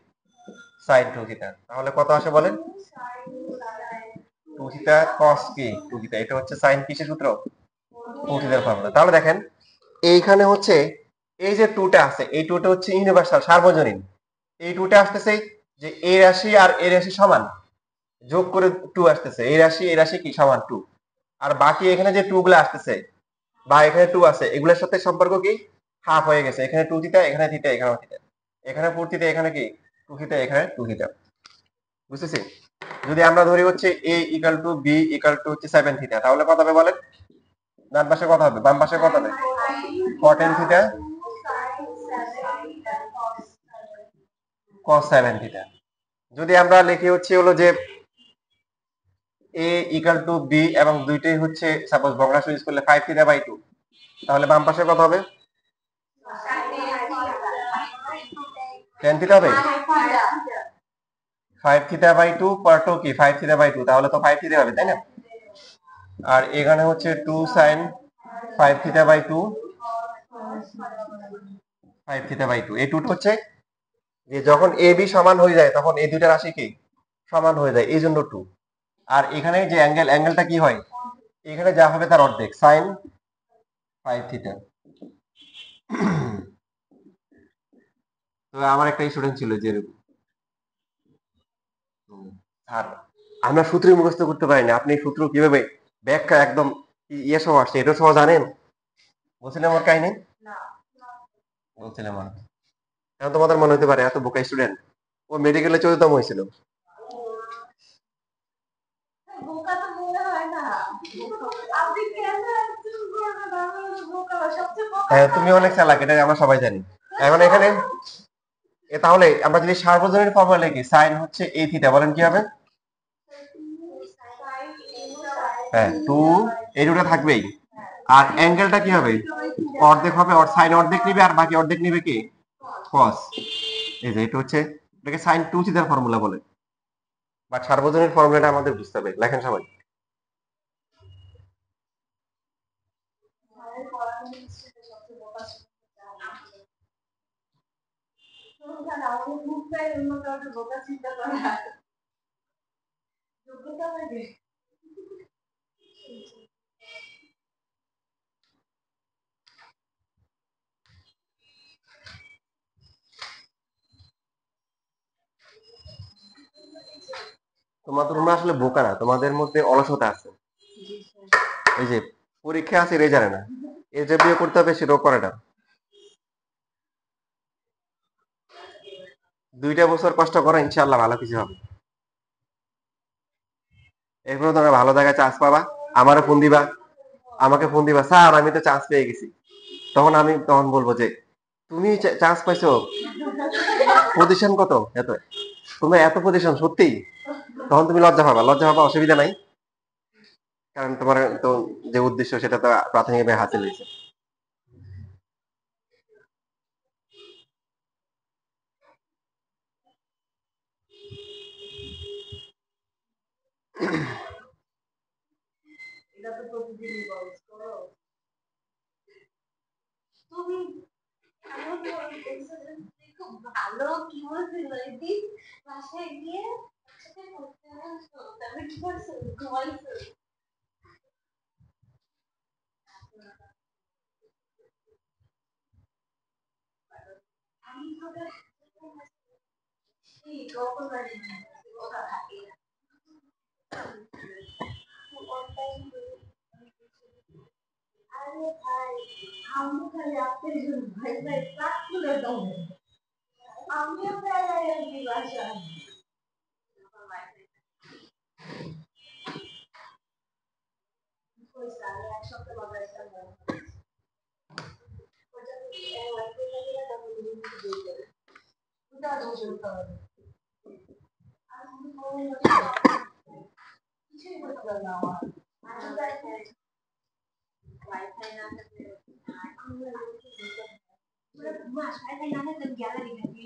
সাইন 2 থিটা। তাহলে কত আসে বলেন? 2 থিটা cos কি 2 থিটা, এটা হচ্ছে সাইন কিসের সূত্র? 2 থিটার ফর্মুলা। তাহলে দেখেন এইখানে হচ্ছে এই যে 2টা আছে, এই 2টা হচ্ছে ইউনিভার্সাল, সার্বজনীন। এই 2টা আসতেছে যে এই রাশি আর এই রাশি সমান, যোগ করে 2 আসতেছে, এই রাশি কি সমান 2। আর বাকি এখানে যে 2 গুলো আসতেছে বা এখানে 2 আছে, এগুলোর সাথে সম্পর্ক কি হাফ হয়ে গেছে। এখানে 2 থিটা, এখানে থিটা, এখানে থিটা, এখানে 4 থিটা, এখানে কি 2 থিটা, এখানে 2 থিটা। বুঝতেছি? যদি আমরা ধরি হচ্ছে a equal to b equal to হচ্ছে 7 থিটা, তাহলে কত হবে বলেন? ডান পাশে কত হবে? বাম পাশে কত হবে? cot theta cos 7 theta. যদি আমরা লিখি হচ্ছে হলো যে a ইকুয়াল টু b এবং দুইটাই হচ্ছে সাপোজ ভগ্নাংশ ইউজ করলে 5 থিটা বাই 2, তাহলে বাম পাশে কত হবে? 10 থিটা হবে। 5 থিটা বাই 2 পর 2 কি 5 থিটা বাই 2, তাহলে তো 5 থিটা হবে, তাই না? আর এখানে হচ্ছে 2 sin 5 theta by 2, 5 theta by 2। এই 2 হচ্ছে যে যখন এ বি সমান হয়ে যায় তখন এই দুইটা রাশি কি সমান হয়ে যায়, এই জন্য 2। আর এখানে যে অ্যাঙ্গেলটা কি হয়? এখানে যা হবে তার অর্ধেক, sin 5 থিটা। তো আমার একটা স্টুডেন্ট ছিল যে স্যার আমরা সূত্র মুখস্থ করতে পারি না, আপনি সূত্র কিভাবে ব্যাখ্যা একদম ইয়ে সহ আসছে, এটা সহ জানেন? বলছিলাম আমার কাহিনী, বলছিলাম আমার। এখন তোমাদের মনে হতে পারে এত বোকা স্টুডেন্ট, ও মেডিকেলে 14তম হয়েছিল। বোকা তো মনে হয় না। আপনি কেন একজন বোকা? সবচেয়ে বোকা হ্যাঁ তুমি অনেক চালাক, এটা আমরা সবাই জানি। এখন এখানে তাহলে আমরা যদি সার্বজনীন ফর্মুলা লিখি, সাইন হচ্ছে a থিটা, বলেন কি হবে? হ্যাঁ 2, এই দুটো থাকবেই। আর অ্যাঙ্গেলটা কি হবে? অর্ধেক হবে, সাইন অর্ধেক নিবে আর বাকি অর্ধেক নিবে কি cos। এই যে এটা হচ্ছে, এটাকে সাইন 2 থিটার ফর্মুলা বলে। বাট সার্বজনীন ফর্মুলাটা আমাদের বুঝতে হবে, লেখেন সবাই। তোমরা আসলে বোকা না, তোমাদের মধ্যে অলসতা আছে। এই যে পরীক্ষা আছে রেজাল্ট না, এ যে বিয়ে করতে হবে সেটাও করে না। 2টা বছর কষ্ট করো, ইনশাআল্লাহ ভালো কিছু হবে। এরপরে তোমরা ভালো জায়গায় চান্স পাবা, আমারও ফোন দিবা, আমাকে ফোন দিবা, স্যার আমি তো চান্স পেয়ে গেছি। তখন বলবো যে তুমি চান্স পাইছো, পজিশন কত এত, তোমার এত পজিশন সত্যি? তখন তুমি লজ্জা পাবা, অসুবিধা নাই, কারণ তোমার তো যে উদ্দেশ্য সেটা তো প্রাথমিকভাবে হাসিল হয়েছে। এটা তো প্রতিদিনই বলছ করো তুমি। খুব ভালো কি বলছিল এদিন বাসায় গিয়ে একসাথে করতে আসতো, তারপরে কি করছো? ঘুমাইছো? আমি তোকে এই গল্প জানি না, ওটা থাকে না। আরে ভাই আমি খালি আপনার জন্য ভাই ভাই কাজ করে দাও, আমিও প্রায় এই বাসায় এক সপ্তাহ বাজার কিছুই করতে পারবে না আমার ওয়াইফাই না থাকলে মাস ওয়াইফাই না থাকলে গ্যালারি নাকি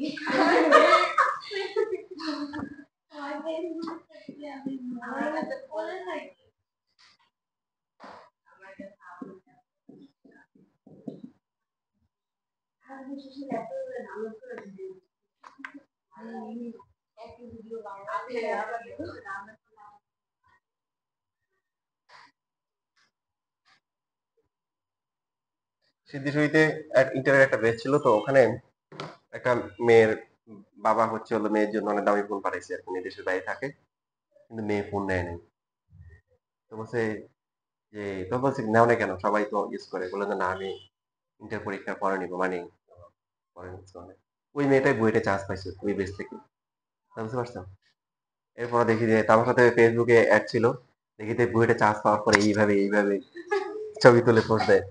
সিদ্ধিসইতে ইন্টারের একটা ব্যাচ ছিল, তো ওখানে একটা মেয়ের বাবা হচ্ছে হলো মেয়ের জন্য অনেক দামি ফোন পাঠাইছে আর কি, মেয়ে দেশের বাইরে থাকে কিন্তু মেয়ে ফোন নেয় নাই। তো বলছে যে, তো বলছে নেও না কেন, সবাই তো ইউজ করে। বললো যে না, আমি ইন্টার পরীক্ষার পরে নিবো, মানে পরে নিচ্ছি মানে। ওই মেয়েটাই বুয়েটে চান্স পাইছে ওই বেস থেকে, বুঝতে পারছো? এরপর দেখি যে তার সাথে ফেসবুকে অ্যাড ছিল, দেখি যে বুয়েটে চান্স পাওয়ার পরে এইভাবে এইভাবে ছবি তুলে পোস্ট দেয়।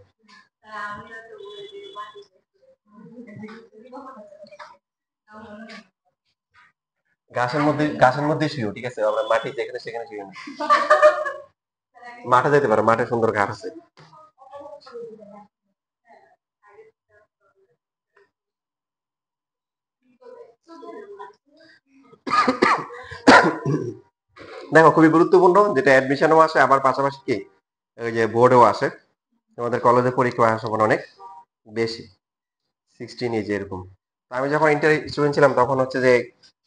ঘাসের মধ্যে শুয়েও, ঠিক আছে, আমরা মাটি যেখানে সেখানে শুয়ে না, মাঠে যেতে পারো, মাঠে সুন্দর ঘাস আছে। দেখো, খুবই গুরুত্বপূর্ণ, যেটা অ্যাডমিশনও আসে, আবার পাশাপাশি কি ওই যে বোর্ডেও আসে। আমাদের কলেজে পরীক্ষা আসে তখন অনেক বেশি, 16 এজ এরকম। তো আমি যখন ইন্টার স্টুডেন্ট ছিলাম তখন হচ্ছে যে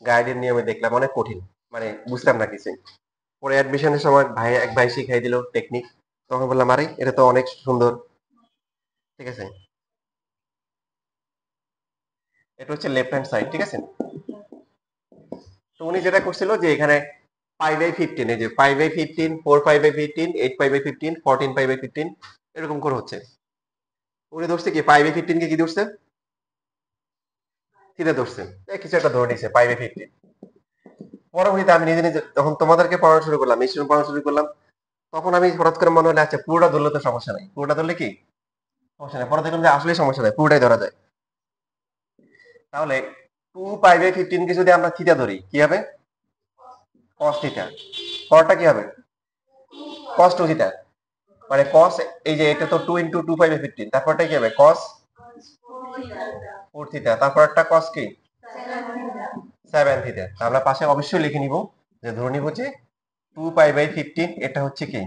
গাইডের নিয়মে দেখলাম অনেক কঠিন, মানে বুঝতাম না কিছু। পরে অ্যাডমিশনের সময় এক ভাই শিখাই দিল টেকনিক, তখন বললাম আরে এটা তো অনেক সুন্দর, ঠিক আছে। এটা হচ্ছে লেফট হ্যান্ড সাইড, ঠিক আছে। তো উনি যেটা করছিল যে এখানে 5/15, এই যে 5/15, 4/5/15, 8/15, 14/15 এরকম করে হচ্ছে। উনি ধরছে কি 5/15 কে কি ধরছে, থিটা ধরছে, কিছু একটা ধরে নিছে 5/15। পরবর্তীতে আমি নিজে নিজে যখন তোমাদেরকে পড়ানো শুরু করলাম, স্টুডেন্ট পড়ানো শুরু করলাম, তখন আমি হঠাৎ করে মনে হলো আচ্ছা পুরোটা ধরলে তো সমস্যা নাই, পুরোটা ধরলে কি সমস্যা নাই। পরে দেখলাম যে আসলে সমস্যা নাই, পুরোটাই ধরা যায়। তাহলে 2π/15 কে যদি আমরা থিটা ধরি কি হবে, cos থিটা। পরটা কি হবে, cos 2 থিটা, মানে cos, এই যে এটা তো 2 × 2π/15, তারপরটা কি হবে cos 4 থিটা, তারপর একটা cos কি 7 থিটা। আমরা পাশে অবশ্যই লিখে নিব, যে ধরে নিব যে 2π/15 এটা হচ্ছে কি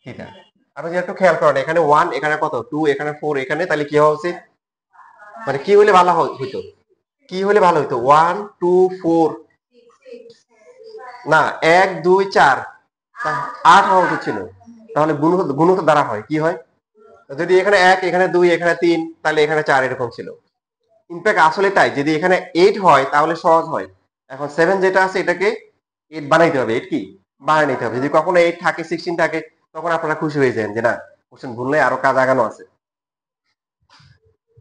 থিটা। আপনি যদি একটু খেয়াল করেন, এখানে 1, এখানে কত 2, এখানে 4, এখানে, তাহলে কি হওয়া উচিত, মানে কি হলে ভালো হইতো, কি হলে ভালো হইতো 1 2 4, না 1 2 4, 8 হওয়া উচিত ছিল। তাহলে গুণিত দ্বারা হয় কি হয়, যদি এখানে 1, এখানে 2, এখানে 3, তাহলে এখানে 4 এরকম ছিল। ইনফ্যাক্ট আসলে তাই, যদি এখানে 8 হয় তাহলে সহজ হয়। এখন 7 যেটা আছে এটাকে 8 বানাইতে হবে, 8 কি বানিয়ে নিতে হবে। যদি কখনো 8 থাকে, 16 থাকে, তখন আপনারা খুশি হয়ে যান যে না, কোশ্চেন ভুললে আরো কাজ আগানো আছে।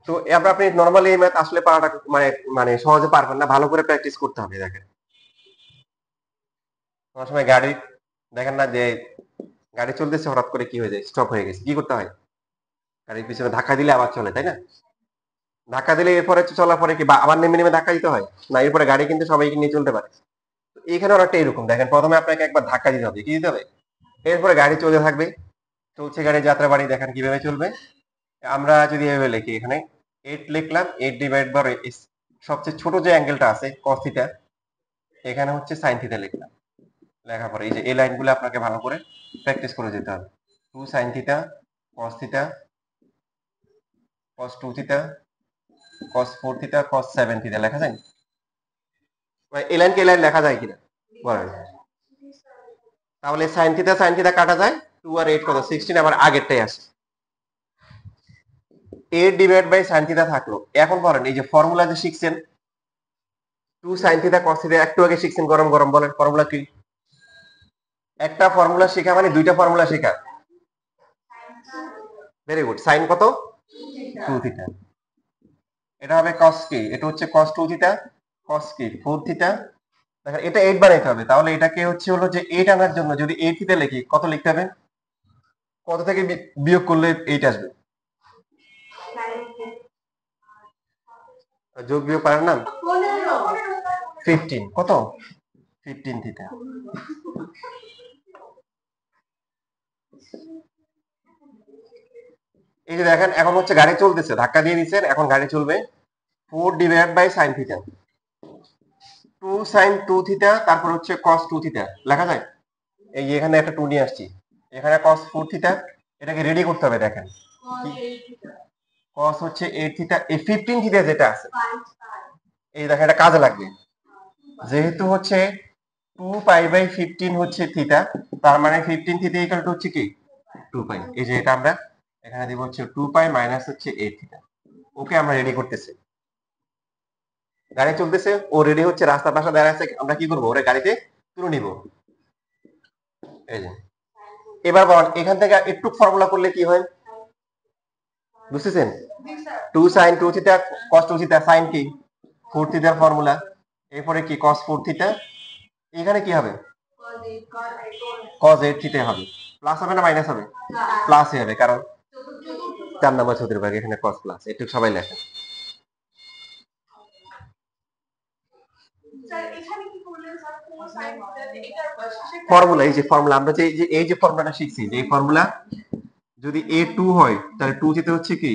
তো এবার আপনি নরমালি এই ম্যাথ আসলে পারাটা মানে মানে সহজে পারবেন না, ভালো করে প্র্যাকটিস করতে হবে। দেখেন অনেক সময় গাড়ি দেখেন না যে গাড়ি চলতেছে, হঠাৎ করে কি হয়ে যায়, স্টপ হয়ে গেছে, কি করতে হয়, গাড়ির পিছনে ধাক্কা দিলে আবার চলে, তাই না? ধাক্কা দিলে এরপরে চলার পরে কি আবার নেমে নেমে ধাক্কা দিতে হয় না, এরপরে গাড়ি কিন্তু সবাইকে নিয়ে চলতে পারে। তো এখানে অনেকটা এরকম, দেখেন প্রথমে আপনাকে একবার ধাক্কা দিতে হবে, কি দিতে হবে, এরপরে গাড়ি চলতে থাকবে, চলছে গাড়ি যাত্রা বাড়ি, দেখেন কিভাবে চলবে। আমরা যদি এভাবে লিখি, এখানে 8 লিখলাম, 8 ডিভাইড বাই সবচেয়ে ছোট যে অ্যাঙ্গেলটা আছে cos থিটা, এখানে হচ্ছে sin থিটা লিখলাম। লেখার পরে এই যে এই লাইনগুলো আপনাকে ভালো করে প্র্যাকটিস করে যেতে হবে। 2 sin theta, cos theta, cos 2 theta, cos 4 theta, cos 7 theta লেখা যায়, মানে এই লাইনকে এই লাইন লেখা যায় কিনা বলেন। তাহলে sin থিটা কাটা যায়, 2 আর 8 কত 16, আবার আগেরটাই আসে। 8 ডিভাইড বাই sin থিটা থাকলো। এখন বলেন এই যে ফর্মুলা যে শিখছেন 2 sin থিটা cos থিটা, একটু আগে শিখছেন গরম গরম, বলেন ফর্মুলা কি? একটা ফর্মুলা শেখা মানে দুইটা ফর্মুলা শেখা। Very good. sin কত 2 থিটা, এটা হবে cos কি, এটা হচ্ছে cos 2 থিটা, cos কি 4 থিটা। দেখেন এটা 8 বানাইতে হবে, তাহলে এটাকে হচ্ছে হলো যে 8 আনার জন্য যদি 8 থিটা লিখি, কত লিখতে হবে, কত থেকে বিয়োগ করলে 8 আসবে, যোগ বিয়োগ পারেন না, 15, কত 15 থিটা। এই যে দেখেন এখন হচ্ছে গাড়ি চলতেছে, ধাক্কা দিয়ে দিচ্ছেন, এখন গাড়ি চলবে 4 ডিভাইড বাই sin থিটা। 2 sin 2 থিটা তারপর হচ্ছে cos 2 থিটা লেখা যায়। এই যে এখানে একটা 2 নিয়ে আসছি, এখানে cos 4 থিটা, এটাকে রেডি করতে হবে। দেখেন cos হচ্ছে 8 থিটা, এই 15 থিটা যেটা আছে এই দেখেন এটা কাজে লাগবে। যেহেতু হচ্ছে 2 পাই বাই 15 হচ্ছে থিটা, তার মানে 15 থিটা ইকুয়াল টু হচ্ছে কি 2 পাই। এই যে এটা আমরা এখানে দিব হচ্ছে 2 পাই মাইনাস হচ্ছে 8 থিটা। ওকে আমরা রেডি করতেছি, গাড়ি চলতেছে, ও রেডি হচ্ছে, রাস্তার পাশে দাঁড়ায় আছে, আমরা কি করবো, ওরে গাড়িতে তুলে নিব। এই যে এবার বলেন এখান থেকে একটু ফর্মুলা করলে কি হয়, বুঝতেছেন? 2 sin 2 theta cos 2 theta, sin কি 4 থিটার ফর্মুলা, এরপরে কি cos 4 থিটা, এখানে কি হবে cos 8 থিটা হবে। প্লাস হবে না মাইনাস হবে? প্লাসই হবে, কারণ 4 নম্বর চতুর্ভাগ এখানে cos প্লাস, একটু সবাই লেখেন। ফর্মুলা, এই যে ফর্মুলা আমরা যে এই যে ফর্মুলাটা শিখছি, যে এই ফর্মুলা যদি a2 হয় তাহলে 2 থিটা হচ্ছে কি